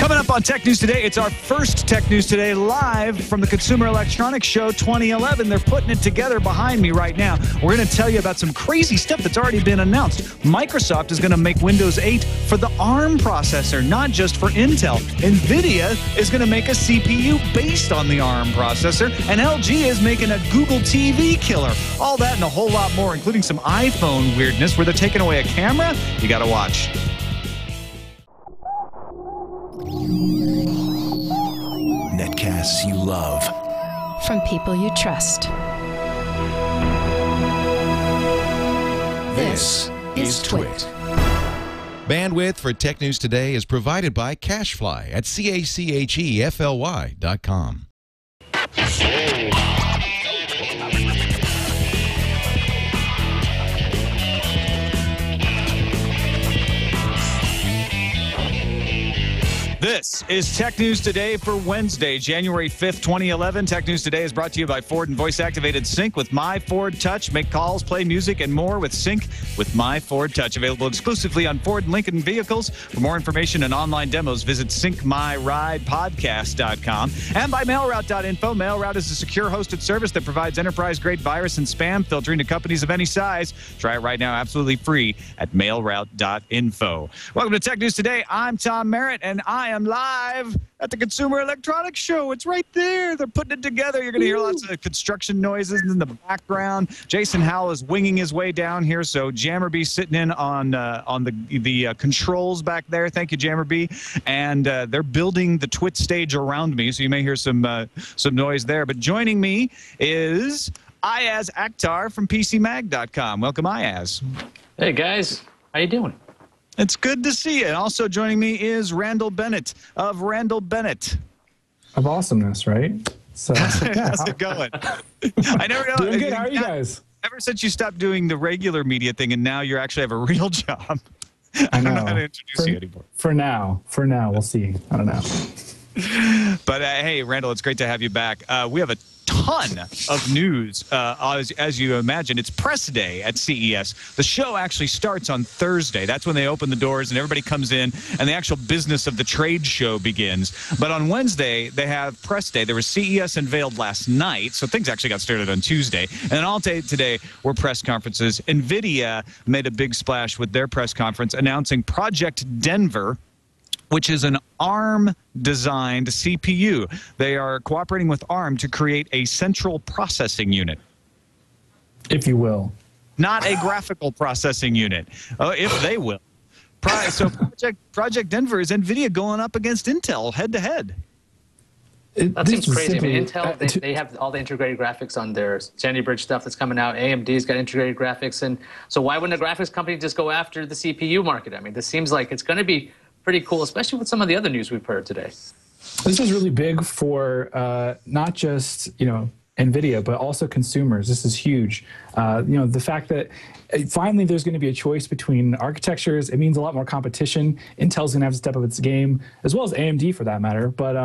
Coming up on Tech News Today, it's our first Tech News Today live from the Consumer Electronics Show 2011. They're putting it together behind me right now. We're going to tell you about some crazy stuff that's already been announced. Microsoft is going to make Windows 8 for the ARM processor, not just for Intel. NVidia is going to make a CPU based on the ARM processor, and LG is making a Google TV killer. All that and a whole lot more, including some iPhone weirdness where they're taking away a camera. You got to watch. Netcasts you love. From people you trust. This is TWiT. Bandwidth for Tech News Today is provided by Cachefly at CACHEFLY.com. This is Tech News Today for Wednesday, January 5th, 2011. Tech News Today is brought to you by Ford and voice-activated Sync with My Ford Touch. Make calls, play music, and more with Sync with My Ford Touch. Available exclusively on Ford and Lincoln vehicles. For more information and online demos, visit syncmyridepodcast.com. And by mailroute.info. Mailroute is a secure hosted service that provides enterprise-grade virus and spam filtering to companies of any size. Try it right now absolutely free at mailroute.info. Welcome to Tech News Today. I'm Tom Merritt, and I am live at the Consumer Electronics Show. It's right there. They're putting it together. You're going to hear lots of construction noises in the background. Jason Howell is winging his way down here, so Jammer B sitting in on the controls back there. Thank you, Jammer B. And they're building the TWiT stage around me, so you may hear some noise there. But joining me is Iyaz Akhtar from PCMag.com. Welcome, Iyaz. Hey, guys. How you doing? It's good to see you. And also joining me is Randall Bennett of Randall Bennett. Of awesomeness, right? So How's it going? I never know. Doing good. How are you guys? Ever since you stopped doing the regular media thing and now you actually have a real job, I don't know how to introduce you anymore. For now, we'll see. I don't know. But hey, Randall, it's great to have you back. We have a ton of news. As you imagine, it's press day at CES. The show actually starts on Thursday. That's when they open the doors and everybody comes in and the actual business of the trade show begins. But on Wednesday, they have press day. There was CES unveiled last night, so things actually got started on Tuesday. And then all day today were press conferences. NVIDIA made a big splash with their press conference announcing Project Denver, which is an ARM-designed CPU. They are cooperating with ARM to create a central processing unit. If you will. Not a graphical processing unit, if they will. So Project Denver is NVIDIA going up against Intel head-to-head. That seems crazy. I mean, Intel, they have all the integrated graphics on their Sandy Bridge stuff that's coming out. AMD's got integrated graphics. And so why wouldn't a graphics company just go after the CPU market? I mean, this seems like it's going to be pretty cool, especially with some of the other news we've heard today. This is really big for not just, NVIDIA, but also consumers. This is huge. The fact that finally there's going to be a choice between architectures, it means a lot more competition. Intel's going to have to step up its game, as well as AMD for that matter. But,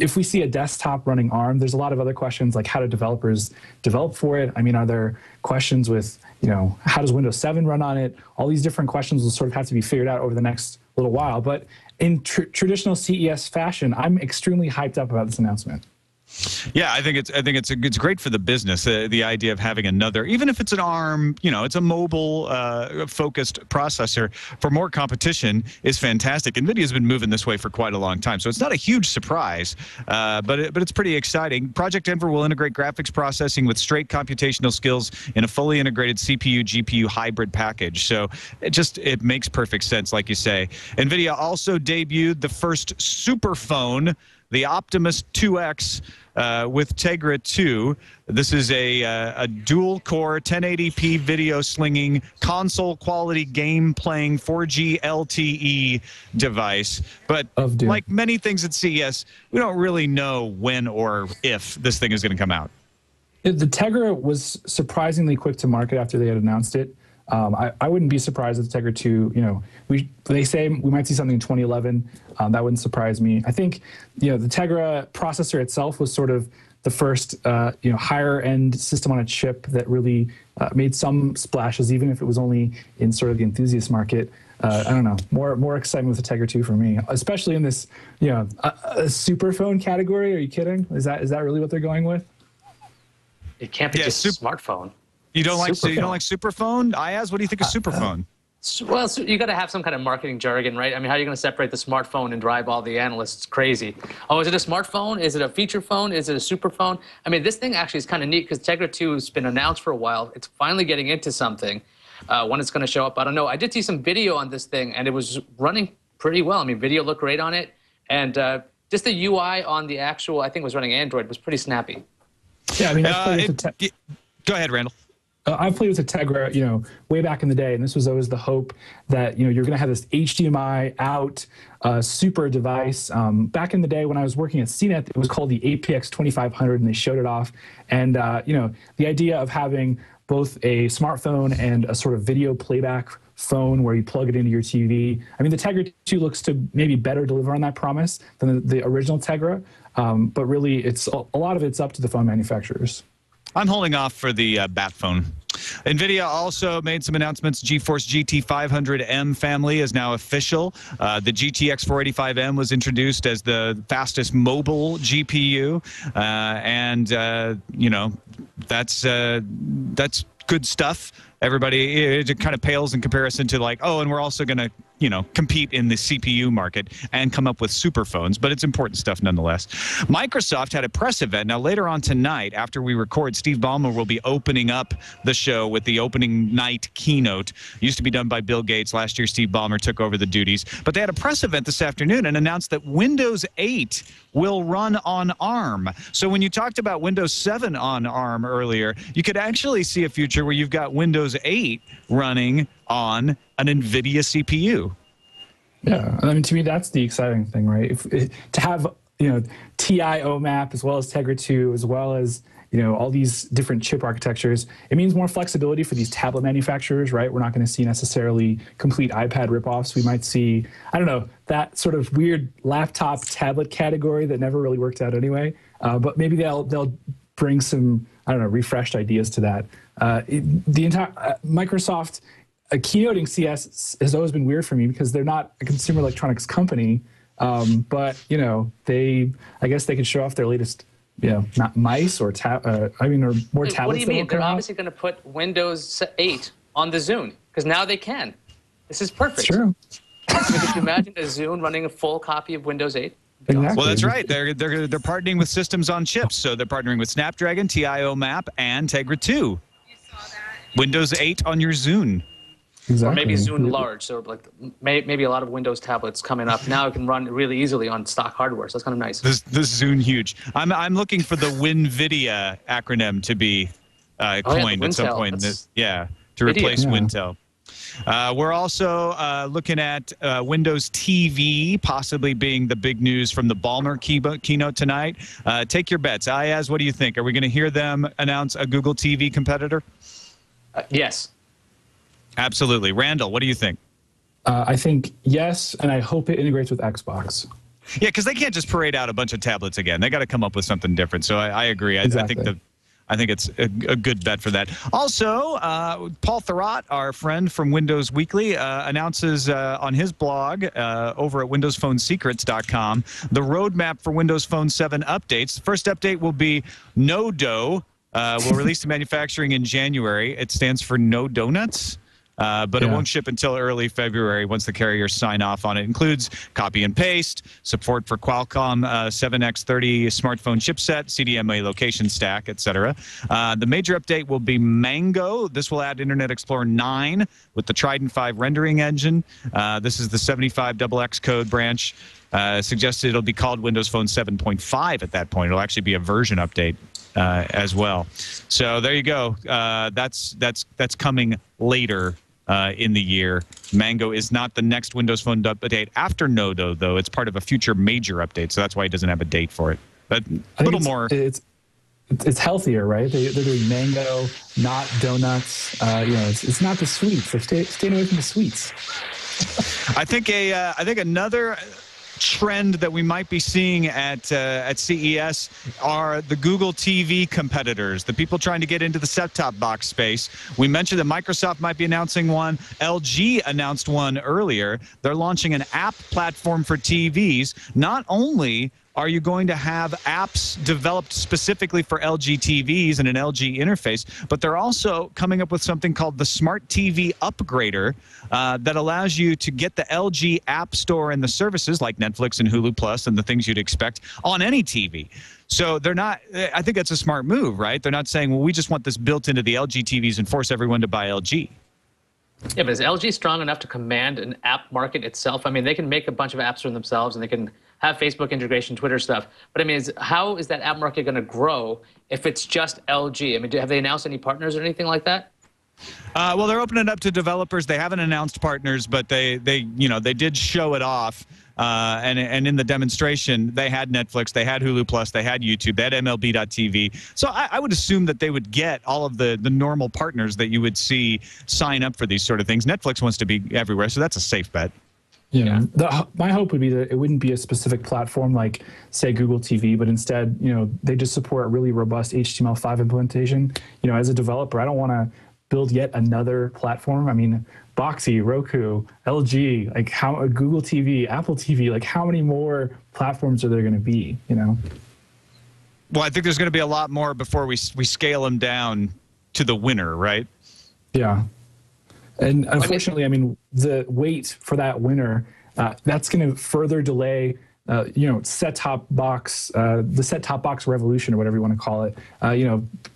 if we see a desktop running ARM, there's a lot of other questions like how do developers develop for it? I mean, are there questions with, how does Windows 7 run on it? All these different questions will sort of have to be figured out over the next little while. But in traditional CES fashion, I'm extremely hyped up about this announcement. Yeah, I think it's great for the business. The idea of having another, even if it's an ARM, it's a mobile focused processor for more competition is fantastic. NVIDIA's been moving this way for quite a long time, so it's not a huge surprise, but it's pretty exciting. Project Denver will integrate graphics processing with straight computational skills in a fully integrated CPU GPU hybrid package. So it makes perfect sense, like you say. NVIDIA also debuted the first superphone, the Optimus 2X with Tegra 2. This is a dual-core 1080p video slinging, console-quality game-playing 4G LTE device. But like many things at CES, we don't really know when or if this thing is going to come out. The Tegra was surprisingly quick to market after they had announced it. I wouldn't be surprised if the Tegra 2, they say we might see something in 2011. That wouldn't surprise me. I think, the Tegra processor itself was sort of the first, higher end system on a chip that really made some splashes, even if it was only in sort of the enthusiast market. I don't know, more excitement with the Tegra 2 for me, especially in this, a super phone category. Are you kidding? Is that really what they're going with? It can't be just smartphone. You don't like superphone? Iyaz, what do you think of superphone? Well, so you got to have some kind of marketing jargon, right? I mean, how are you going to separate the smartphone and drive all the analysts crazy? Oh, is it a smartphone? Is it a feature phone? Is it a super phone? I mean, this thing actually is kind of neat because Tegra 2 has been announced for a while. It's finally getting into something. When it's going to show up, I don't know. I did see some video on this thing, and it was running pretty well. I mean, video looked great on it, and just the UI on the actual, I think it was running Android, was pretty snappy. Yeah, I mean, go ahead, Randall. I've played with the Tegra, way back in the day, and this was always the hope that, you're going to have this HDMI out super device. Back in the day when I was working at CNET, it was called the APX 2500, and they showed it off. And, the idea of having both a smartphone and a sort of video playback phone where you plug it into your TV. I mean, the Tegra 2 looks to maybe better deliver on that promise than the original Tegra, but really, a lot of it's up to the phone manufacturers. I'm holding off for the Bat phone. NVIDIA also made some announcements. GeForce GT 500M family is now official. The GTX 485M was introduced as the fastest mobile GPU. That's good stuff. Everybody, it kind of pales in comparison to like, oh, and we're also going to, compete in the CPU market and come up with super phones, but it's important stuff nonetheless. Microsoft had a press event. Now, later on tonight, after we record, Steve Ballmer will be opening up the show with the opening night keynote. Used to be done by Bill Gates. Last year, Steve Ballmer took over the duties. But they had a press event this afternoon and announced that Windows 8 will run on ARM. So when you talked about Windows 7 on ARM earlier, you could actually see a future where you've got Windows 8 running on an NVIDIA CPU. Yeah, I mean, to me, that's the exciting thing, right? To have, TI map as well as Tegra 2, as well as, all these different chip architectures, it means more flexibility for these tablet manufacturers, right? We're not going to see necessarily complete iPad ripoffs. We might see, I don't know, that sort of weird laptop tablet category that never really worked out anyway. But maybe they'll bring some, I don't know, refreshed ideas to that. The entire Microsoft keynoting CS has always been weird for me because they're not a consumer electronics company, but I guess they could show off their latest, not mice or or more tablets. What do you mean? They're obviously going to put Windows 8 on the Zune because now they can. This is perfect. It's true. Could you imagine a Zune running a full copy of Windows 8? Exactly. Well, that's right. They're partnering with systems on chips. So they're partnering with Snapdragon, TIO Map, and Tegra 2. You saw that. Windows 8 on your Zune. Exactly. Or maybe Zune Large. So like maybe a lot of Windows tablets coming up now can run really easily on stock hardware. So that's kind of nice. This Zune huge. I'm looking for the WinVidia acronym to be coined at some point. To replace Wintel. We're also looking at Windows TV possibly being the big news from the Ballmer keynote tonight. Take your bets. Iyaz, what do you think? Are we going to hear them announce a Google TV competitor? Yes. Absolutely. Randall, what do you think? I think yes, and I hope it integrates with Xbox. Yeah, because they can't just parade out a bunch of tablets again. They got to come up with something different. So I agree. Exactly. I think it's a good bet for that. Also, Paul Thurrott, our friend from Windows Weekly, announces on his blog over at WindowsPhoneSecrets.com the roadmap for Windows Phone 7 updates. The first update will be No Dough. Will release to manufacturing in January. It stands for No Donuts. But it won't ship until early February once the carriers sign off on it. It includes copy and paste, support for Qualcomm 7X30 smartphone chipset, CDMA location stack, etc. The major update will be Mango. This will add Internet Explorer 9 with the Trident 5 rendering engine. This is the 75XX code branch. Suggested it'll be called Windows Phone 7.5 at that point. It'll actually be a version update as well. So there you go. That's coming later in the year. Mango is not the next Windows Phone update after No Dough, though. It's part of a future major update, so that's why it doesn't have a date for it. But a little more. It's healthier, right? They're doing mango, not donuts. It's not the sweets. They're staying away from the sweets. I think another trend that we might be seeing at CES are the Google TV competitors, the people trying to get into the set-top box space. We mentioned that Microsoft might be announcing one. LG announced one earlier. They're launching an app platform for TVs. Not only are you going to have apps developed specifically for LG TVs and an LG interface, but they're also coming up with something called the Smart TV Upgrader that allows you to get the LG App Store and the services like Netflix and Hulu Plus and the things you'd expect on any TV. So they're not, I think that's a smart move, right? They're not saying, well, we just want this built into the LG TVs and force everyone to buy LG. Yeah, but is LG strong enough to command an app market itself? I mean, they can make a bunch of apps for themselves and they can have Facebook integration, Twitter stuff. But I mean, how is that app market going to grow if it's just LG? I mean, have they announced any partners or anything like that? Well, they're opening it up to developers. They haven't announced partners, but they did show it off. And in the demonstration, they had Netflix, they had Hulu Plus, they had YouTube, they had MLB.TV. So I would assume that they would get all of the normal partners that you would see sign up for these sort of things. Netflix wants to be everywhere, so that's a safe bet. Yeah, my hope would be that it wouldn't be a specific platform like, say, Google TV, but instead, they just support a really robust HTML5 implementation. As a developer, I don't want to build yet another platform. I mean, Boxy, Roku, LG, like Google TV, Apple TV, like how many more platforms are there going to be? Well, I think there's going to be a lot more before we scale them down to the winner, right? Yeah. And unfortunately, I mean, the wait for that winner, that's going to further delay, set-top box, the set-top box revolution, or whatever you want to call it.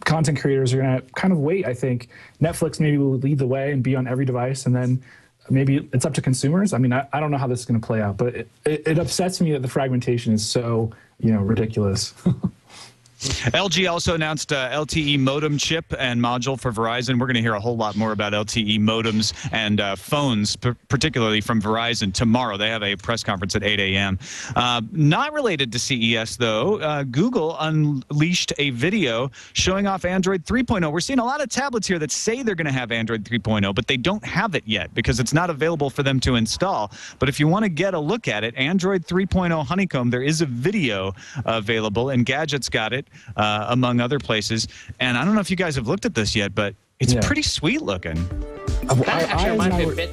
Content creators are going to kind of wait, I think. Netflix maybe will lead the way and be on every device, and then maybe it's up to consumers. I mean, I don't know how this is going to play out, but it upsets me that the fragmentation is so, ridiculous. LG also announced LTE modem chip and module for Verizon. We're going to hear a whole lot more about LTE modems and phones, particularly from Verizon, tomorrow. They have a press conference at 8 a.m. Not related to CES, though. Google unleashed a video showing off Android 3.0. We're seeing a lot of tablets here that say they're going to have Android 3.0, but they don't have it yet because it's not available for them to install. But if you want to get a look at it, Android 3.0 Honeycomb, there is a video available, and Gadget's got it. Among other places. And I don't know if you guys have looked at this yet, but it's pretty sweet looking. Actually reminds me a bit.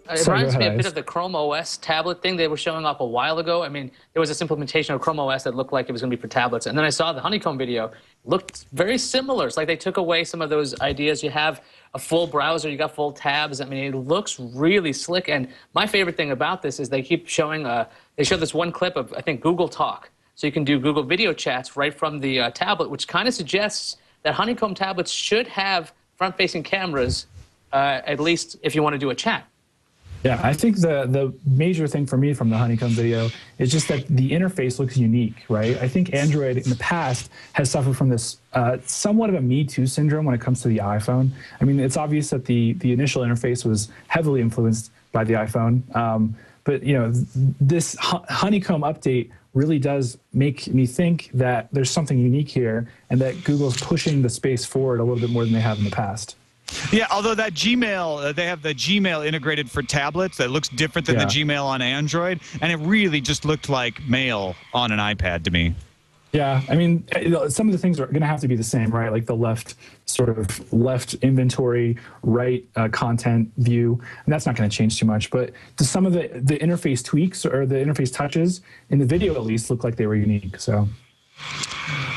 It reminds me a bit of the Chrome OS tablet thing they were showing off a while ago. I mean, there was this implementation of Chrome OS that looked like it was going to be for tablets. And then I saw the Honeycomb video. It looked very similar. It's like they took away some of those ideas. You have a full browser. You got full tabs. I mean, it looks really slick. And my favorite thing about this is they keep showing, they showed this one clip of, I think, Google Talk. So you can do Google video chats right from the tablet, which kind of suggests that Honeycomb tablets should have front-facing cameras, at least if you want to do a chat. Yeah, I think the major thing for me from the Honeycomb video is just that the interface looks unique, right? I think Android in the past has suffered from this somewhat of a Me Too syndrome when it comes to the iPhone. I mean, it's obvious that the initial interface was heavily influenced by the iPhone, but this Honeycomb update really does make me think that there's something unique here and that Google's pushing the space forward a little bit more than they have in the past. Yeah, although that Gmail, they have the Gmail integrated for tablets that looks different than the Gmail on Android, and it really just looked like Mail on an iPad to me. Yeah, I mean, some of the things are going to have to be the same, right? Like the left inventory, right content view, and that's not going to change too much. But some of the interface tweaks or the interface touches in the video at least look like they were unique. So.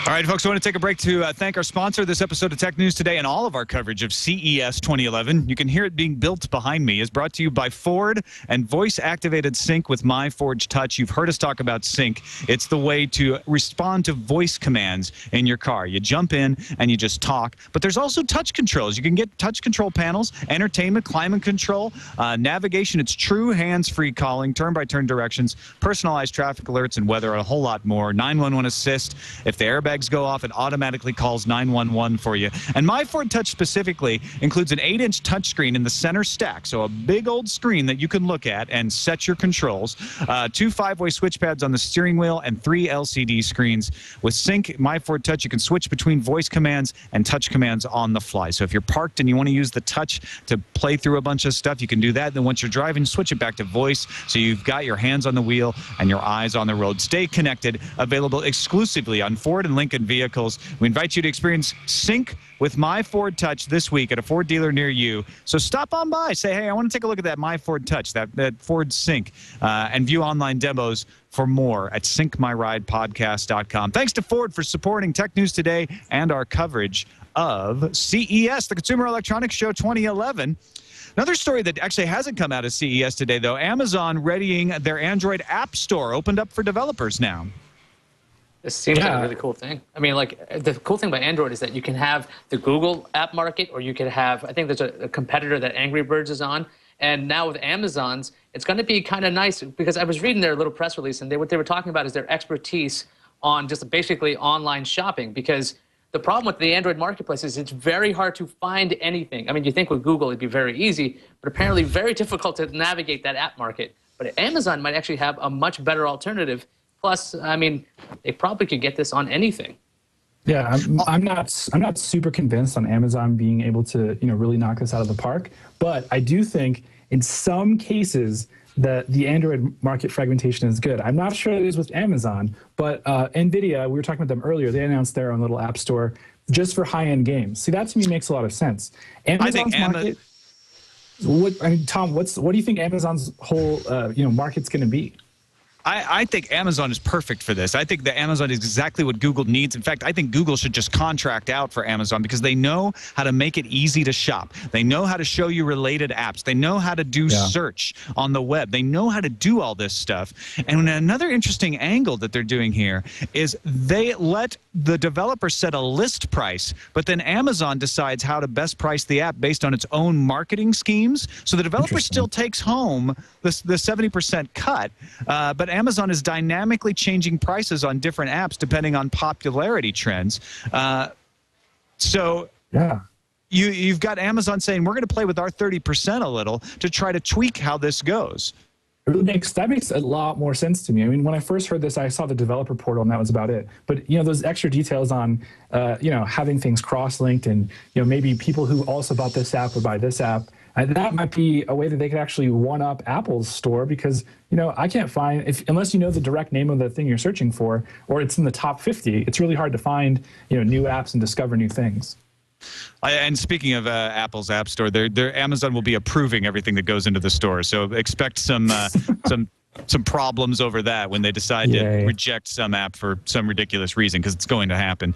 All right, folks, I want to take a break to thank our sponsor. This episode of Tech News Today and all of our coverage of CES 2011. You can hear it being built behind me. Is brought to you by Ford and voice-activated sync with My Forge Touch. You've heard us talk about sync. It's the way to respond to voice commands in your car. You jump in and you just talk. But there's also touch controls. You can get touch control panels, entertainment, climate control, navigation. It's true hands-free calling, turn-by-turn directions, personalized traffic alerts and weather, and a whole lot more. 911 assist. If the airbag airbags go off, it automatically calls 911 for you. And my Ford Touch specifically includes an 8-inch touchscreen in the center stack, so a big old screen that you can look at and set your controls, 2 5-way switch pads on the steering wheel, and 3 LCD screens. With Sync My Ford Touch, you can switch between voice commands and touch commands on the fly. So if you're parked and you want to use the touch to play through a bunch of stuff, you can do that. Then once you're driving, switch it back to voice, so you've got your hands on the wheel and your eyes on the road. Stay connected. Available exclusively on Ford and Lincoln vehicles. We invite you to experience Sync with My Ford Touch this week at a Ford dealer near you. So stop on by. Say, hey, I want to take a look at that My Ford Touch, that Ford Sync, and view online demos for more at syncmyridepodcast.com. Thanks to Ford for supporting Tech News Today and our coverage of CES, the Consumer Electronics Show 2011. Another story that actually hasn't come out of CES today, though, Amazon readying their Android App Store, opened up for developers now. This seems like a really cool thing. I mean, like, the cool thing about Android is that you can have the Google app market, or you can have, I think there's a competitor that Angry Birds is on. And now with Amazon's, it's going to be kind of nice, because I was reading their little press release, and what they were talking about is their expertise on just basically online shopping. Because the problem with the Android marketplace is it's very hard to find anything. I mean, you think with Google it'd be very easy, but apparently very difficult to navigate that app market. But Amazon might actually have a much better alternative. Plus, I mean, they probably could get this on anything. Yeah, I'm not super convinced on Amazon being able to, really knock this out of the park. But I do think in some cases that the Android market fragmentation is good. I'm not sure it is with Amazon, but NVIDIA, we were talking about them earlier, they announced their own little app store just for high-end games. See, that to me makes a lot of sense. Amazon's market, Tom, what do you think Amazon's whole market's going to be? I think Amazon is perfect for this. I think that Amazon is exactly what Google needs. In fact, I think Google should just contract out for Amazon, because they know how to make it easy to shop. They know how to show you related apps. They know how to do search on the web. They know how to do all this stuff. And another interesting angle that they're doing here is they let the developer set a list price, but then Amazon decides how to best price the app based on its own marketing schemes. So the developer still takes home the 70% cut, but Amazon is dynamically changing prices on different apps depending on popularity trends. You've got Amazon saying, we're going to play with our 30% a little to try to tweak how this goes. That makes a lot more sense to me. I mean, when I first heard this, I saw the developer portal, and that was about it. But those extra details on having things cross-linked, and maybe people who also bought this app would buy this app. That might be a way that they could actually one-up Apple's store, because I can't find, unless you know the direct name of the thing you're searching for, or it's in the top 50, it's really hard to find new apps and discover new things. And speaking of Apple's App Store, Amazon will be approving everything that goes into the store. So expect some problems over that when they decide to reject some app for some ridiculous reason, because it's going to happen.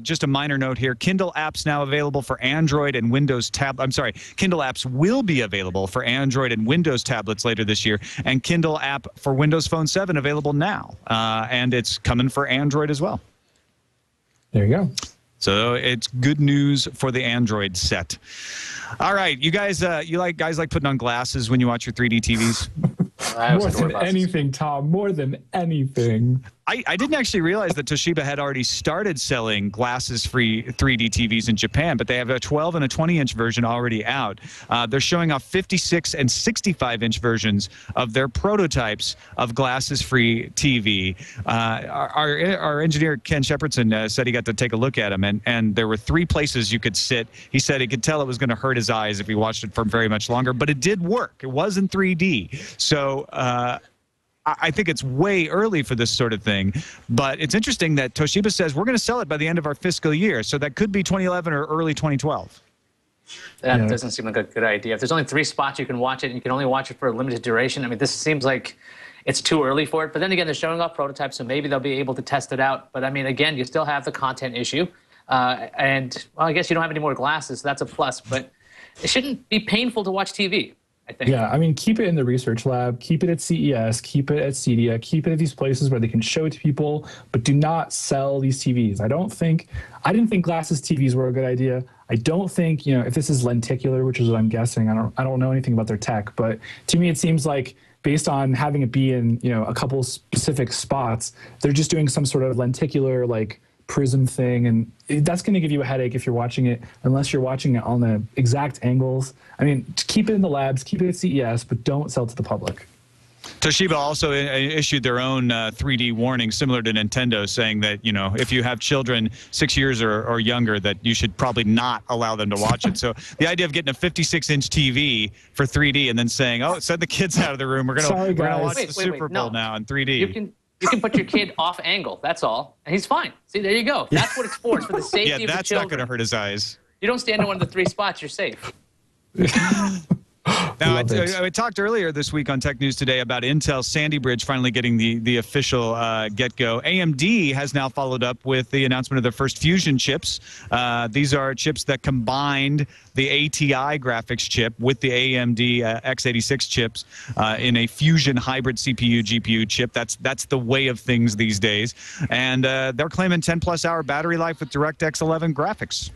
Just a minor note here, Kindle apps now available for Android and Windows Kindle apps will be available for Android and Windows tablets later this year, and Kindle app for Windows Phone 7 available now, and it's coming for Android as well. There you go. So it's good news for the Android set. All right, you guys, guys like putting on glasses when you watch your 3D TVs? More than anything, Tom. More than anything. I didn't actually realize that Toshiba had already started selling glasses-free 3D TVs in Japan, but they have a 12 and a 20-inch version already out. They're showing off 56 and 65-inch versions of their prototypes of glasses-free TV. Our engineer, Ken Shepardson, said he got to take a look at them, and there were 3 places you could sit. He said he could tell it was going to hurt his eyes if he watched it for very much longer, but it did work. It was in 3D. So I think it's way early for this sort of thing, but it's interesting that Toshiba says we're going to sell it by the end of our fiscal year, so that could be 2011 or early 2012. That doesn't seem like a good idea. If there's only 3 spots you can watch it, and you can only watch it for a limited duration, I mean, this seems like it's too early for it. But then again, they're showing off prototypes, so maybe they'll be able to test it out. But I mean, again, you still have the content issue, and well, I guess you don't have any more glasses, so that's a plus. But it shouldn't be painful to watch TV, I think. Yeah, I mean, keep it in the research lab, keep it at CES, keep it at CEDIA, keep it at these places where they can show it to people, but do not sell these TVs. I didn't think glasses TVs were a good idea. I don't think, if this is lenticular, which is what I'm guessing, I don't know anything about their tech, but to me it seems like based on having it be in, a couple specific spots, they're just doing some sort of lenticular like prism thing, and that's going to give you a headache if you're watching it, unless you're watching it on the exact angles. I mean, keep it in the labs, keep it at CES, but don't sell to the public. Toshiba also issued their own 3D warning, similar to Nintendo, saying that, if you have children 6 years or younger, that you should probably not allow them to watch it. So the idea of getting a 56-inch TV for 3D and then saying, oh, send the kids out of the room. We're going to watch the Super Bowl now in 3D. You can put your kid off angle. That's all. And he's fine. See, there you go. That's what it's for. It's for the safety of the children. Yeah, that's not going to hurt his eyes. You don't stand in one of the 3 spots. You're safe. Now, I talked earlier this week on Tech News Today about Intel's Sandy Bridge finally getting the official get-go. AMD has now followed up with the announcement of their first Fusion chips. These are chips that combined the ATI graphics chip with the AMD x86 chips in a Fusion hybrid CPU-GPU chip. That's the way of things these days. And they're claiming 10-plus hour battery life with DirectX 11 graphics.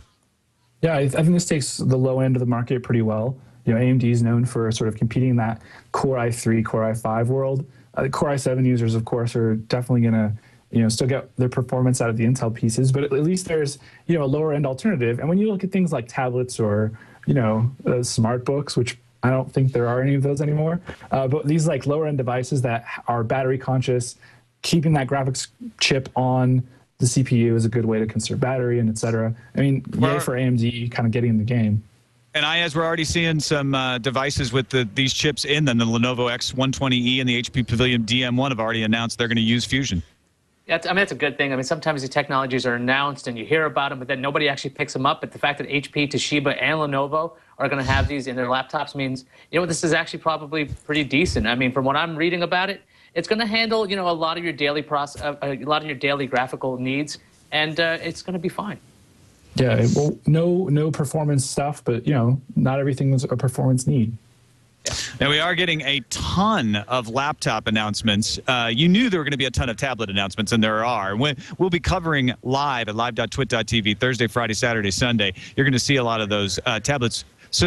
Yeah, I think this takes the low end of the market pretty well. AMD is known for sort of competing in that Core i3, Core i5 world. The Core i7 users, of course, are definitely going to, still get their performance out of the Intel pieces, but at least there's, a lower end alternative. And when you look at things like tablets or, smart books, which I don't think there are any of those anymore, but these like lower end devices that are battery conscious, keeping that graphics chip on the CPU is a good way to conserve battery and et cetera. I mean, yay for AMD kind of getting in the game. And Iyaz, we're already seeing some devices with these chips in them. The Lenovo X120E and the HP Pavilion DM1 have already announced they're going to use Fusion. Yeah, that's a good thing. I mean, sometimes these technologies are announced and you hear about them, but then nobody actually picks them up. But the fact that HP, Toshiba, and Lenovo are going to have these in their laptops means, this is actually probably pretty decent. I mean, from what I'm reading about it, it's going to handle, a lot of your daily graphical needs, and it's going to be fine. Yeah, well, no performance stuff, but not everything is a performance need. Now, we are getting a ton of laptop announcements. You knew there were going to be a ton of tablet announcements, and there are. We'll be covering live at live.twit.tv Thursday, Friday, Saturday, Sunday. You're going to see a lot of those tablets.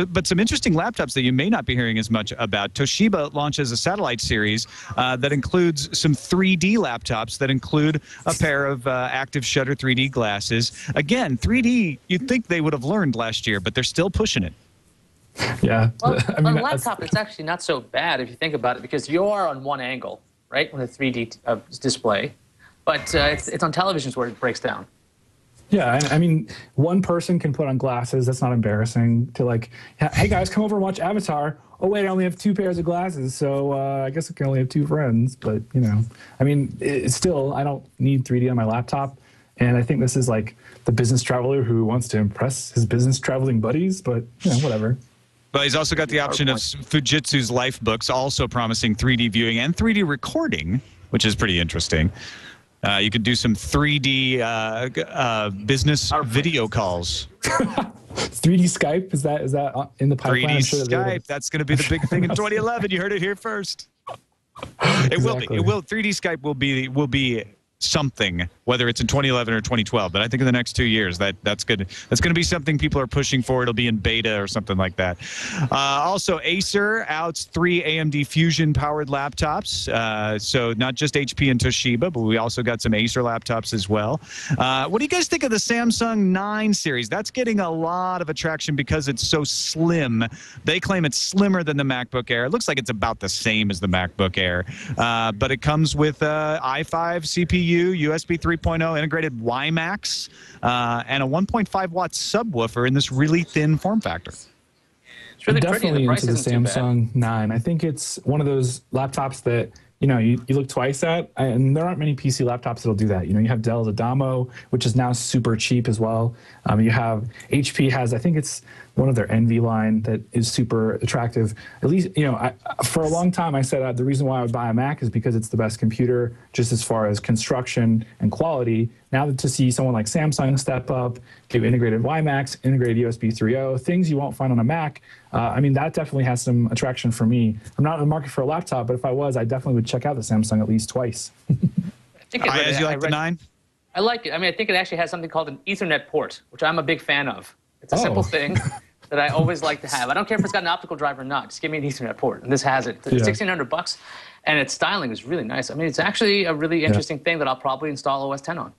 But some interesting laptops that you may not be hearing as much about. Toshiba launches a satellite series that includes some 3D laptops that include a pair of active shutter 3D glasses. Again, 3D, you'd think they would have learned last year, but they're still pushing it. Yeah. Well, on a laptop, it's actually not so bad if you think about it, because you are on one angle, right, with a 3D display. But it's on televisions where it breaks down. Yeah, I mean, one person can put on glasses. That's not embarrassing to like, hey guys, come over and watch Avatar. Oh wait, I only have 2 pairs of glasses, so I guess I can only have 2 friends. But I mean, still, I don't need 3D on my laptop. And I think this is like the business traveler who wants to impress his business traveling buddies. But whatever. But he's also got the option of Fujitsu's Life Books, also promising 3D viewing and 3D recording, which is pretty interesting. You could do some 3D business video calls. 3D Skype, is that in the pipeline? 3D Skype, that's going to be the big thing in 2011. You heard it here first. It will be. It will. 3D Skype will be something, whether it's in 2011 or 2012. But I think in the next 2 years, that's good. That's going to be something people are pushing for. It'll be in beta or something like that. Also, Acer outs 3 AMD Fusion-powered laptops. So not just HP and Toshiba, but we also got some Acer laptops as well. What do you guys think of the Samsung 9 series? That's getting a lot of attraction because it's so slim. They claim it's slimmer than the MacBook Air. It looks like it's about the same as the MacBook Air. But it comes with i5 CPU, USB 3.0, integrated WiMAX, and a 1.5 watt subwoofer in this really thin form factor. It's really I'm definitely pretty, into the Samsung 9. I think it's one of those laptops that you look twice at, and there aren't many PC laptops that'll do that. You have Dell's Adamo, which is now super cheap as well. You have HP has, I think it's one of their Envy line that is super attractive. At least, for a long time I said the reason why I would buy a Mac is because it's the best computer, just as far as construction and quality. Now to see someone like Samsung step up, give integrated WiMAX, integrated USB 3.0, things you won't find on a Mac, I mean, that definitely has some attraction for me. I'm not in the market for a laptop, but if I was, I definitely would check out the Samsung at least twice. As you like the 9? I like it. I mean, I think it actually has something called an Ethernet port, which I'm a big fan of. It's a simple thing that I always like to have. I don't care if it's got an optical drive or not. Just give me an Ethernet port, and this has it. It's $1,600, and its styling is really nice. I mean, it's actually a really interesting thing that I'll probably install OS 10 on.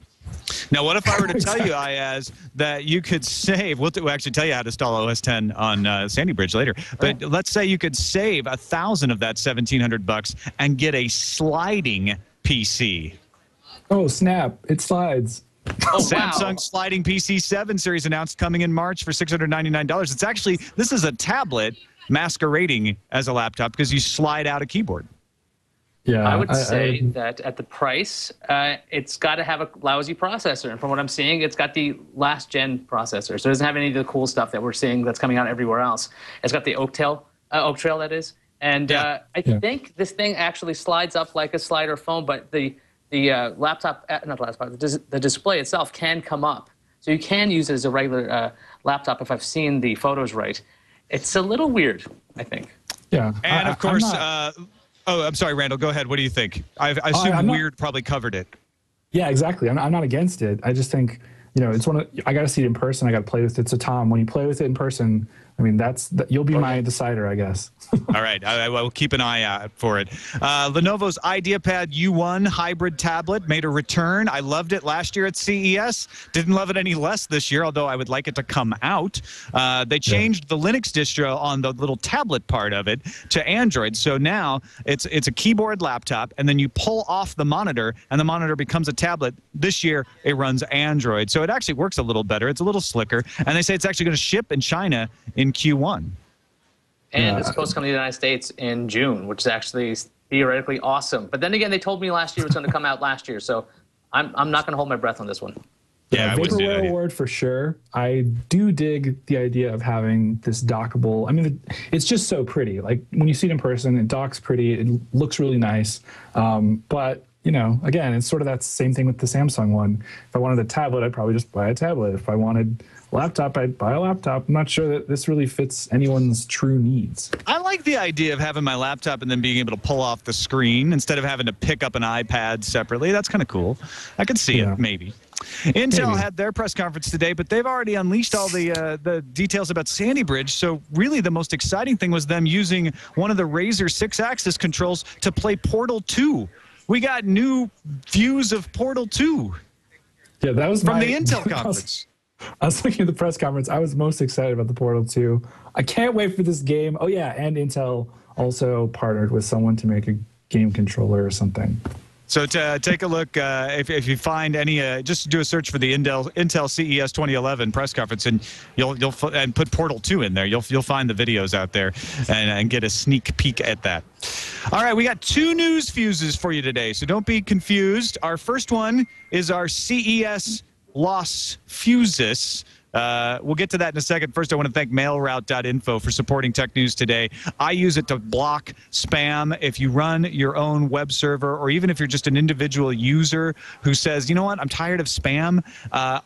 Now, what if I were to tell you, Iyaz, that you could save? We'll actually tell you how to install OS 10 on Sandy Bridge later. But let's say you could save 1,000 of that $1,700 and get a sliding PC. Oh, snap! It slides. Oh, Samsung sliding PC 7 series announced coming in March for $699. It's actually, this is a tablet masquerading as a laptop because you slide out a keyboard. Yeah, I would say that at the price, it's got to have a lousy processor. And from what I'm seeing, it's got the last gen processor. So it doesn't have any of the cool stuff that we're seeing that's coming out everywhere else. It's got the Oak Trail, that is. And I think this thing actually slides up like a slider phone, but the laptop, not the laptop, the display itself can come up. So you can use it as a regular laptop if I've seen the photos right. It's a little weird, I think. Yeah. And of course, I'm sorry, Randall, go ahead. What do you think? I assume Weird probably covered it. Yeah, exactly. I'm not against it. I just think, it's I got to see it in person. I got to play with it. So Tom, when you play with it in person, I mean, you'll be my decider, I guess. All right. I will keep an eye out for it. Lenovo's IdeaPad U1 hybrid tablet made a return. I loved it last year at CES. Didn't love it any less this year, although I would like it to come out. They changed the Linux distro on the little tablet part of it to Android. So now it's a keyboard laptop, and then you pull off the monitor, and the monitor becomes a tablet. This year, it runs Android. So it actually works a little better. It's a little slicker. And they say it's actually going to ship in China in Q1. And it's supposed to come to the United States in June, which is actually theoretically awesome. But then again, they told me last year it was going to come out last year, so I'm not going to hold my breath on this one. Yeah, Vaporware Award for sure. I do dig the idea of having this dockable. I mean, it's just so pretty. Like when you see it in person, it docks pretty. It looks really nice. But again, it's sort of that same thing with the Samsung one. If I wanted a tablet, I'd probably just buy a tablet. If I wanted a laptop, I'd buy a laptop. I'm not sure that this really fits anyone's true needs. I like the idea of having my laptop and then being able to pull off the screen instead of having to pick up an iPad separately. That's kind of cool. I could see it, maybe. Intel had their press conference today, but they've already unleashed all the details about Sandy Bridge. So really the most exciting thing was them using one of the Razer 6-axis controls to play Portal 2. We got new views of Portal 2. Yeah, that was from the Intel conference. I was looking at the press conference. I was most excited about the Portal 2. I can't wait for this game. Oh, yeah, and Intel also partnered with someone to make a game controller or something. So take a look. If you find any, just do a search for the Intel CES 2011 press conference, and you'll put Portal 2 in there. You'll find the videos out there and get a sneak peek at that. All right, we got 2 news fuses for you today, so don't be confused. Our first one is our CES Los Fuses. We'll get to that in a second. First, I want to thank mailroute.info for supporting Tech News Today. I use it to block spam. If you run your own web server, or even if you're just an individual user who says, you know what, I'm tired of spam,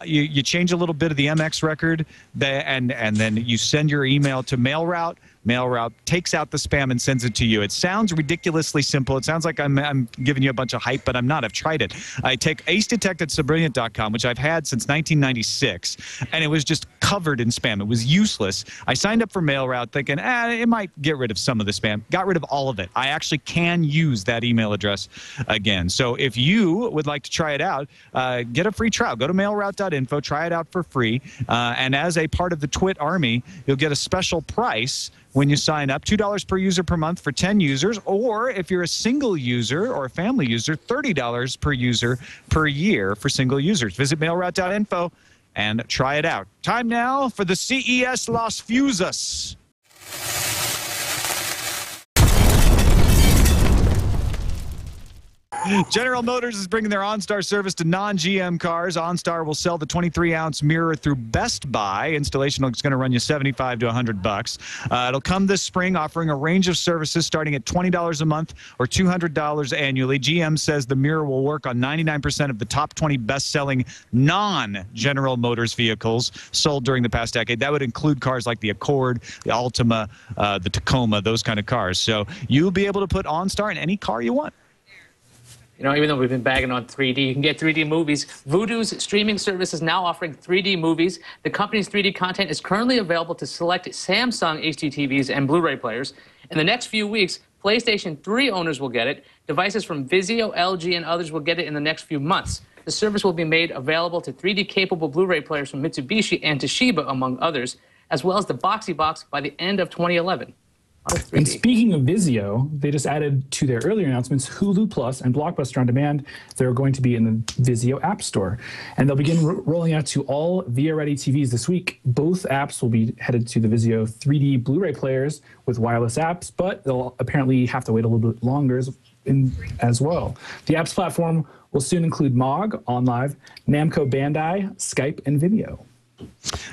you change a little bit of the MX record, and then you send your email to MailRoute. MailRoute takes out the spam and sends it to you. It sounds ridiculously simple. It sounds like I'm giving you a bunch of hype, but I'm not. I've tried it. I take acedetect@sobrilliant.com, which I've had since 1996, and it was just covered in spam. It was useless. I signed up for MailRoute thinking, it might get rid of some of the spam. Got rid of all of it. I actually can use that email address again. So if you would like to try it out, get a free trial. Go to mailroute.info, try it out for free, and as a part of the TWiT army, you'll get a special price when you sign up, $2 per user per month for 10 users, or if you're a single user or a family user, $30 per user per year for single users. Visit mailroute.info and try it out. Time now for the CES Los Fuses. General Motors is bringing their OnStar service to non-GM cars. OnStar will sell the 23-ounce mirror through Best Buy. Installation is going to run you $75 to $100. It'll come this spring, offering a range of services starting at $20 a month or $200 annually. GM says the mirror will work on 99% of the top 20 best-selling non-General Motors vehicles sold during the past decade. That would include cars like the Accord, the Altima, the Tacoma, those kind of cars. So you'll be able to put OnStar in any car you want. You know, even though we've been bagging on 3D, you can get 3D movies. Vudu's streaming service is now offering 3D movies. The company's 3D content is currently available to select Samsung HD TVs and Blu-ray players. In the next few weeks, PlayStation 3 owners will get it. Devices from Vizio, LG, and others will get it in the next few months. The service will be made available to 3D-capable Blu-ray players from Mitsubishi and Toshiba, among others, as well as the Boxy Box by the end of 2011. And speaking of Vizio, they just added to their earlier announcements Hulu Plus and Blockbuster On Demand. They're going to be in the Vizio App Store. And they'll begin rolling out to all VIA-ready TVs this week. Both apps will be headed to the Vizio 3D Blu-ray players with wireless apps, but they'll apparently have to wait a little bit longer as well. The apps platform will soon include MOG, OnLive, Namco Bandai, Skype, and Vimeo.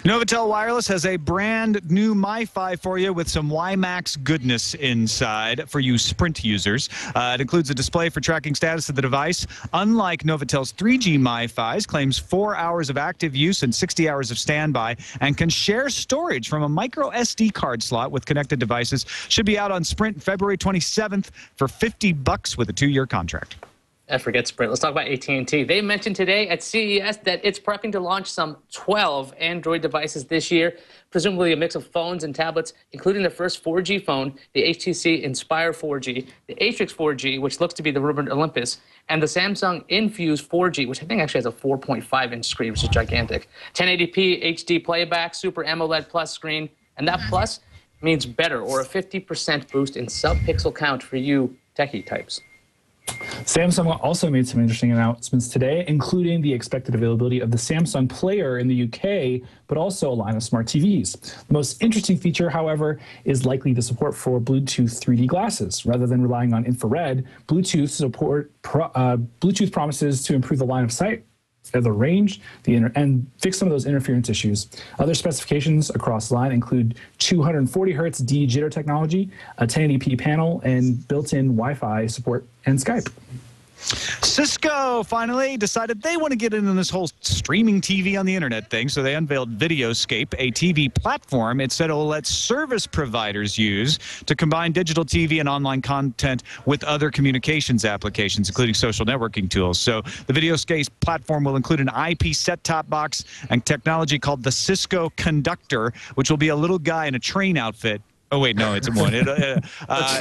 Novatel Wireless has a brand new MiFi for you with some WiMAX goodness inside for you Sprint users. It includes a display for tracking status of the device. Unlike Novatel's 3G MiFis, claims 4 hours of active use and 60 hours of standby, and can share storage from a micro SD card slot with connected devices. Should be out on Sprint February 27th for $50 with a 2-year contract. Forget Sprint. Let's talk about AT&T. They mentioned today at CES that it's prepping to launch some 12 Android devices this year, presumably a mix of phones and tablets, including the first 4G phone, the HTC Inspire 4G, the Atrix 4G, which looks to be the rumored Olympus, and the Samsung Infuse 4G, which I think actually has a 4.5-inch screen, which is gigantic. 1080p HD playback, Super AMOLED Plus screen, and that plus means better, or a 50% boost in sub-pixel count for you techie types. Samsung also made some interesting announcements today, including the expected availability of the Samsung Player in the UK, but also a line of smart TVs. The most interesting feature, however, is likely the support for Bluetooth 3D glasses. Rather than relying on infrared, Bluetooth promises to improve the line of sight, the range, and fix some of those interference issues. Other specifications across the line include 240 Hz D jitter technology, a 1080p panel, and built-in Wi-Fi support and Skype. Cisco finally decided they want to get into this whole streaming TV on the internet thing, so they unveiled Videoscape, a TV platform it said it will let service providers use to combine digital TV and online content with other communications applications, including social networking tools. So the Videoscape platform will include an IP set-top box and technology called the Cisco Conductor, which will be a little guy in a train outfit. Oh, wait, no, it's one.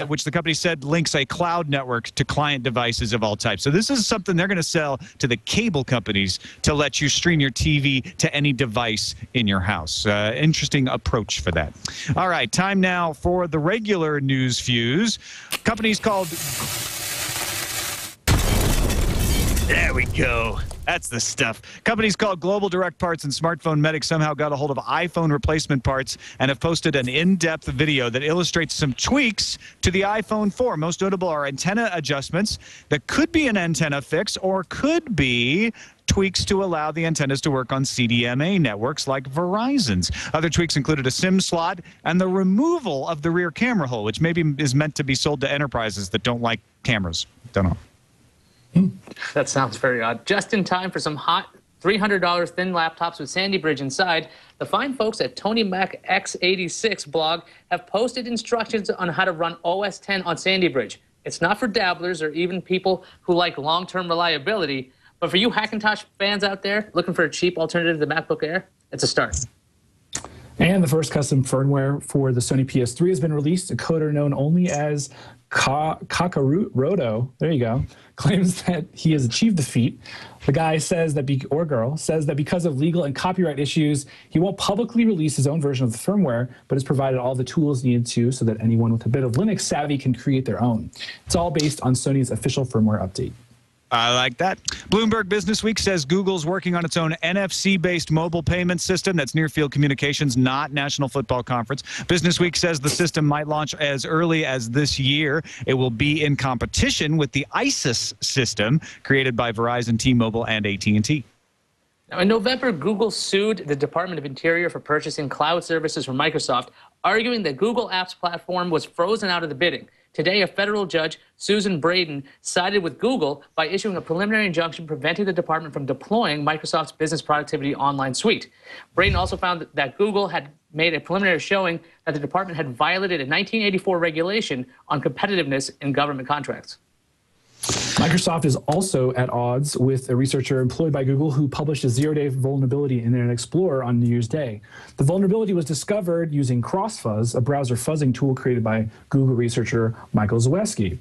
Which the company said links a cloud network to client devices of all types. So this is something they're going to sell to the cable companies to let you stream your TV to any device in your house. Interesting approach for that. All right, time now for the regular news fuse. Companies called... There we go. That's the stuff. Companies called Global Direct Parts and Smartphone Medic somehow got a hold of iPhone replacement parts and have posted an in-depth video that illustrates some tweaks to the iPhone 4. Most notable are antenna adjustments that could be an antenna fix or could be tweaks to allow the antennas to work on CDMA networks like Verizon's. Other tweaks included a SIM slot and the removal of the rear camera hole, which maybe is meant to be sold to enterprises that don't like cameras. Don't know. That sounds very odd. Just in time for some hot $300 thin laptops with Sandy Bridge inside, the fine folks at Tony Mac X86 blog have posted instructions on how to run OS X on Sandy Bridge. It's not for dabblers or even people who like long-term reliability, but for you Hackintosh fans out there looking for a cheap alternative to the MacBook Air, it's a start. And the first custom firmware for the Sony PS3 has been released. A coder known only as Kakaroto, there you go, claims that he has achieved the feat. The guy says that, or girl, says that because of legal and copyright issues, he won't publicly release his own version of the firmware, but has provided all the tools needed to so that anyone with a bit of Linux savvy can create their own. It's all based on Sony's official firmware update. I like that. Bloomberg Businessweek says Google's working on its own NFC-based mobile payment system. That's Near-Field Communications, not National Football Conference. Businessweek says the system might launch as early as this year. It will be in competition with the ISIS system created by Verizon, T-Mobile, and AT&T. Now, in November, Google sued the Department of Interior for purchasing cloud services from Microsoft, arguing that Google Apps platform was frozen out of the bidding. Today, a federal judge, Susan Braden, sided with Google by issuing a preliminary injunction preventing the department from deploying Microsoft's business productivity online suite. Braden also found that Google had made a preliminary showing that the department had violated a 1984 regulation on competitiveness in government contracts. Microsoft is also at odds with a researcher employed by Google who published a zero-day vulnerability in Internet Explorer on New Year's Day. The vulnerability was discovered using CrossFuzz, a browser fuzzing tool created by Google researcher Michael Zaleski,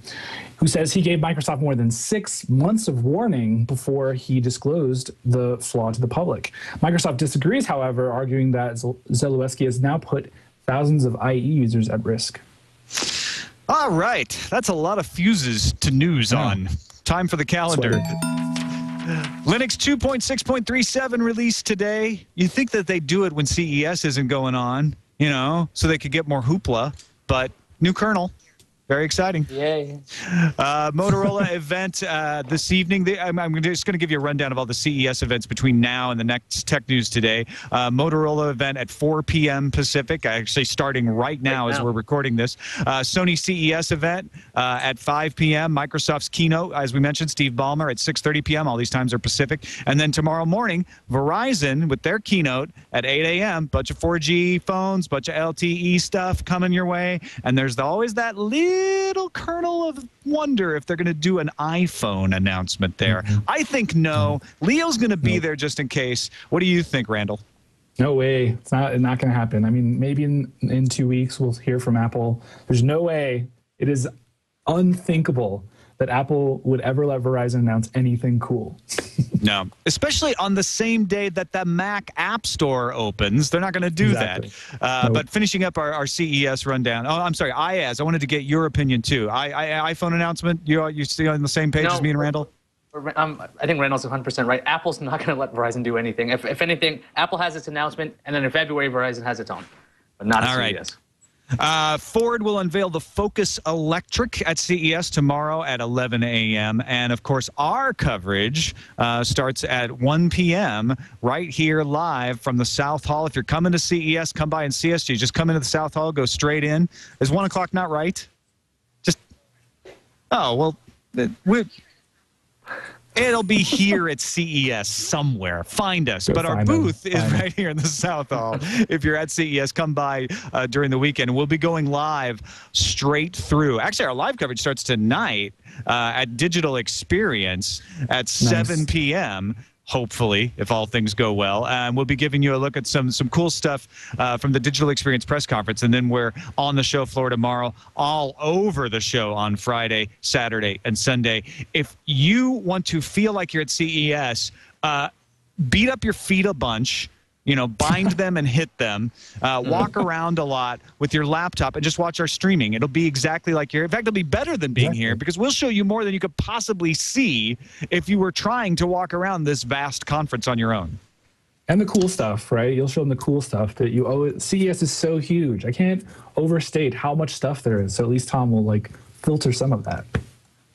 who says he gave Microsoft more than 6 months of warning before he disclosed the flaw to the public. Microsoft disagrees, however, arguing that Zaleski has now put thousands of IE users at risk. All right. That's a lot of fuses to news on. Time for the calendar. Linux 2.6.37 released today. You think that they do it when CES isn't going on, you know, so they could get more hoopla, but new kernel. Very exciting. Yay. Motorola event this evening. I'm just going to give you a rundown of all the CES events between now and the next Tech News Today. Motorola event at 4 p.m. Pacific, actually starting right now as we're recording this. Sony CES event at 5 p.m. Microsoft's keynote, as we mentioned, Steve Ballmer at 6:30 p.m. All these times are Pacific. And then tomorrow morning, Verizon with their keynote at 8 a.m. Bunch of 4G phones, bunch of LTE stuff coming your way. And there's always that little kernel of wonder if they're going to do an iPhone announcement there. I think no. Leo's going to be there just in case. What do you think, Randall? No way. It's not going to happen. I mean, maybe in 2 weeks we'll hear from Apple. There's no way. It is unthinkable that Apple would ever let Verizon announce anything cool. No, especially on the same day that the Mac App Store opens. They're not going to do that. But finishing up our CES rundown. Oh, I'm sorry, Iyaz, I wanted to get your opinion too. iPhone announcement, you see on the same page as me and Randall? I think Randall's 100% right. Apple's not going to let Verizon do anything. If anything, Apple has its announcement, and then in February, Verizon has its own, but not at CES. Ford will unveil the Focus Electric at CES tomorrow at 11 a.m. And, of course, our coverage starts at 1 p.m. right here live from the South Hall. If you're coming to CES, come by and see us. You just come into the South Hall, go straight in. Is 1 o'clock not right? Well, it'll be here at CES somewhere. Find us. But our booth is right here in the South Hall. If you're at CES, come by during the weekend. We'll be going live straight through. Actually, our live coverage starts tonight at Digital Experience at 7 p.m., hopefully, if all things go well. And we'll be giving you a look at some cool stuff from the Digital Experience press conference. And then we're on the show floor tomorrow, all over the show on Friday, Saturday, and Sunday. If you want to feel like you're at CES, beat up your feet a bunch, bind them and hit them, walk around a lot with your laptop and just watch our streaming. It'll be exactly like here. In fact, it'll be better than being here because we'll show you more than you could possibly see if you were trying to walk around this vast conference on your own. And the cool stuff, right? You'll show them the cool stuff that you owe. CES is so huge. I can't overstate how much stuff there is. So at least Tom will filter some of that.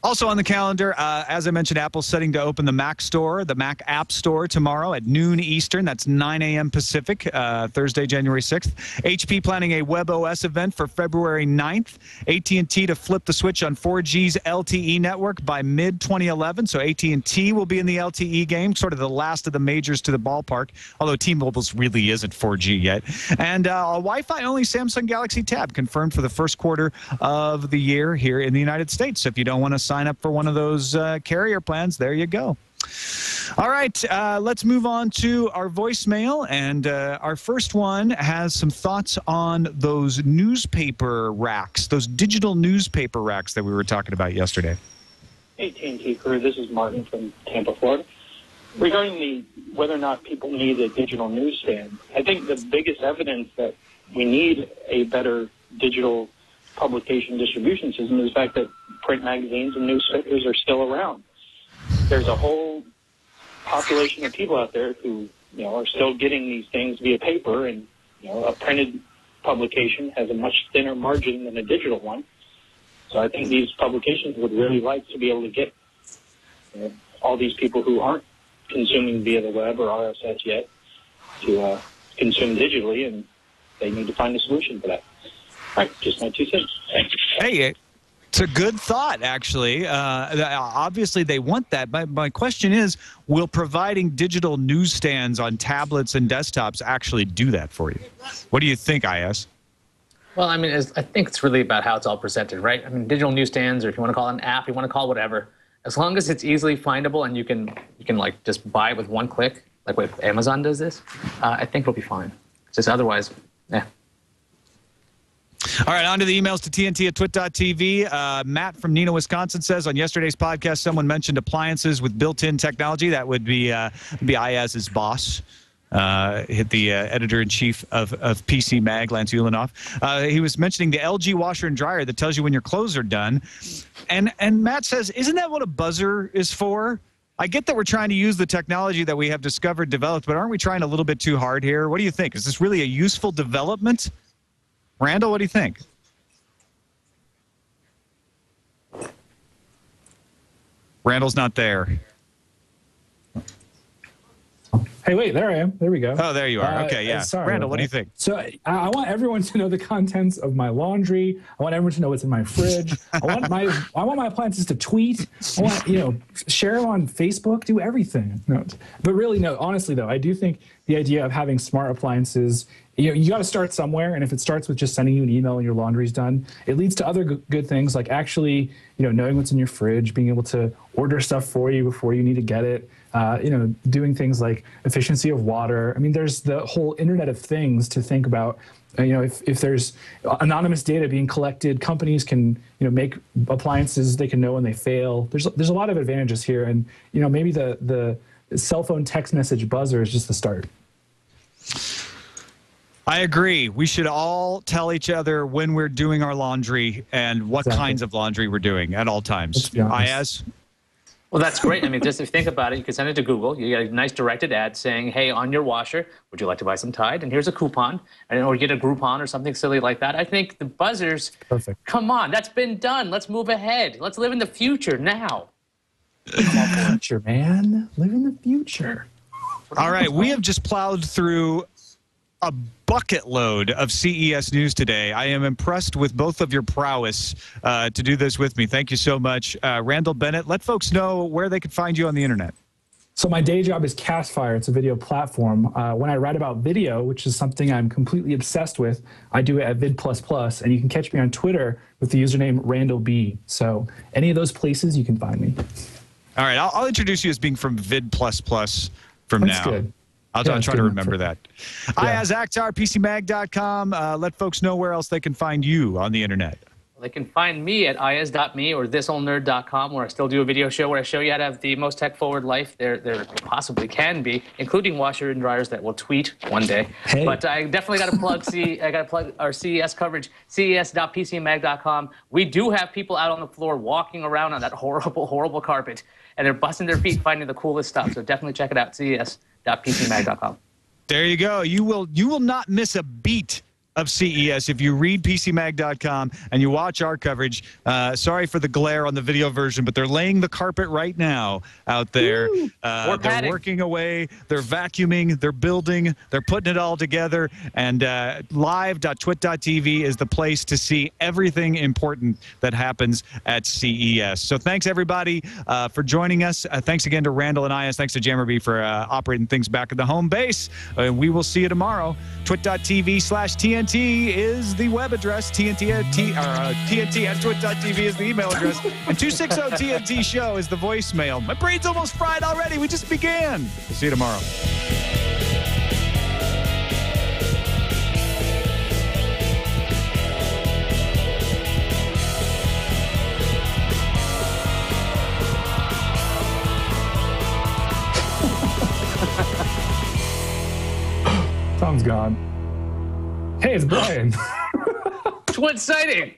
Also on the calendar, as I mentioned, Apple's setting to open the Mac Store, the Mac App Store tomorrow at noon Eastern. That's 9 a.m. Pacific, Thursday, January 6th. HP planning a WebOS event for February 9th. AT&T to flip the switch on 4G's LTE network by mid-2011. So AT&T will be in the LTE game, sort of the last of the majors to the ballpark, although T-Mobile's really isn't 4G yet. And a Wi-Fi-only Samsung Galaxy Tab confirmed for the first quarter of the year here in the United States. So if you don't want to sign up for one of those carrier plans, there you go. All right, let's move on to our voicemail. And our first one has some thoughts on those newspaper racks, those digital newspaper racks that we were talking about yesterday. AT&T crew, this is Martin from Tampa, Florida. Regarding whether or not people need a digital newsstand, I think the biggest evidence that we need a better digital publication distribution system is the fact that print magazines and newspapers are still around. There's a whole population of people out there who, are still getting these things via paper, and, a printed publication has a much thinner margin than a digital one. So I think these publications would really like to be able to get all these people who aren't consuming via the web or RSS yet to consume digitally, and they need to find a solution for that. All right, just my 2 cents. Thanks. Hey, it's a good thought, actually. Obviously, they want that. My question is, will providing digital newsstands on tablets and desktops actually do that for you? What do you think, Iyaz? Well, I mean, I think it's really about how it's all presented, right? I mean, digital newsstands, or if you want to call it an app, you want to call it whatever, As long as it's easily findable and you can like just buy it with one click, like what Amazon does this, I think it'll be fine. Just otherwise, yeah. All right, on to the emails to TNT@twit.tv. Matt from Neenah, Wisconsin says, on yesterday's podcast, someone mentioned appliances with built-in technology. That would be Iyaz's boss. Hit the editor-in-chief of PC Mag, Lance Ulanoff. He was mentioning the LG washer and dryer that tells you when your clothes are done. And Matt says, isn't that what a buzzer is for? I get that we're trying to use the technology that we have discovered, developed, but aren't we trying a little bit too hard here? What do you think? Is this really a useful development? Randall, what do you think? Randall's not there. Hey, wait, there I am. There we go. Oh, there you are. Okay, yeah. Sorry, Randall, what do you think? So I want everyone to know the contents of my laundry. I want everyone to know what's in my fridge. I want my appliances to tweet. I want, share them on Facebook, do everything. No, but really, no, honestly, though, I do think the idea of having smart appliances, you got to start somewhere. And if it starts with just sending you an email and your laundry's done, it leads to other good things like actually, knowing what's in your fridge, being able to order stuff for you before you need to get it. Doing things like efficiency of water. I mean, there's the whole Internet of Things to think about. If there's anonymous data being collected, companies can, make appliances they can know when they fail. There's a lot of advantages here, and maybe the cell phone text message buzzer is just the start. I agree. We should all tell each other when we're doing our laundry and what kinds of laundry we're doing at all times. Iyaz? Well, that's great. I mean, just if you think about it, you can send it to Google. You get a nice directed ad saying, hey, on your washer, would you like to buy some Tide? And here's a coupon. Or get a Groupon or something silly like that. I think the buzzers, perfect. Come on, that's been done. Let's move ahead. Let's live in the future now. Future, man. Live in the future. All right, we have just plowed through a bucket load of CES news today. I am impressed with both of your prowess to do this with me. Thank you so much. Randall, Bennett, let folks know where they can find you on the internet. So my day job is Cachefly. It's a video platform. When I write about video, which is something I'm completely obsessed with, I do it at Vid++, and you can catch me on Twitter with the username RandallB. So any of those places, you can find me. All right, I'll introduce you as being from Vid++ from That's now. Good. I'll try to remember that. Iyaz, Akhtar, PCMag.com. Let folks know where else they can find you on the internet. They can find me at iyaz.me or thisoldnerd.com, where I still do a video show where I show you how to have the most tech-forward life there possibly can be, including washer and dryers that will tweet one day. Hey. But I definitely got to plug our CES coverage, ces.pcmag.com. We do have people out on the floor walking around on that horrible, horrible carpet, and they're busting their feet finding the coolest stuff. So definitely check it out, ces.pcmag.com. There you go. You will not miss a beat of CES if you read PCMag.com and you watch our coverage. Sorry for the glare on the video version, but they're laying the carpet right now out there. They're working away. They're vacuuming. They're building. They're putting it all together. And live.twit.tv is the place to see everything important that happens at CES. So thanks, everybody, for joining us. Thanks again to Randall and Iyaz. Thanks to Jammerby for operating things back at the home base. We will see you tomorrow. Twit.tv/TNT is the web address. TNT at twit.tv is the email address. And 260-TNT show is the voicemail. My brain's almost fried already. We just began. We'll see you tomorrow. Tom's gone. Hey, it's Brian. Twit sighting.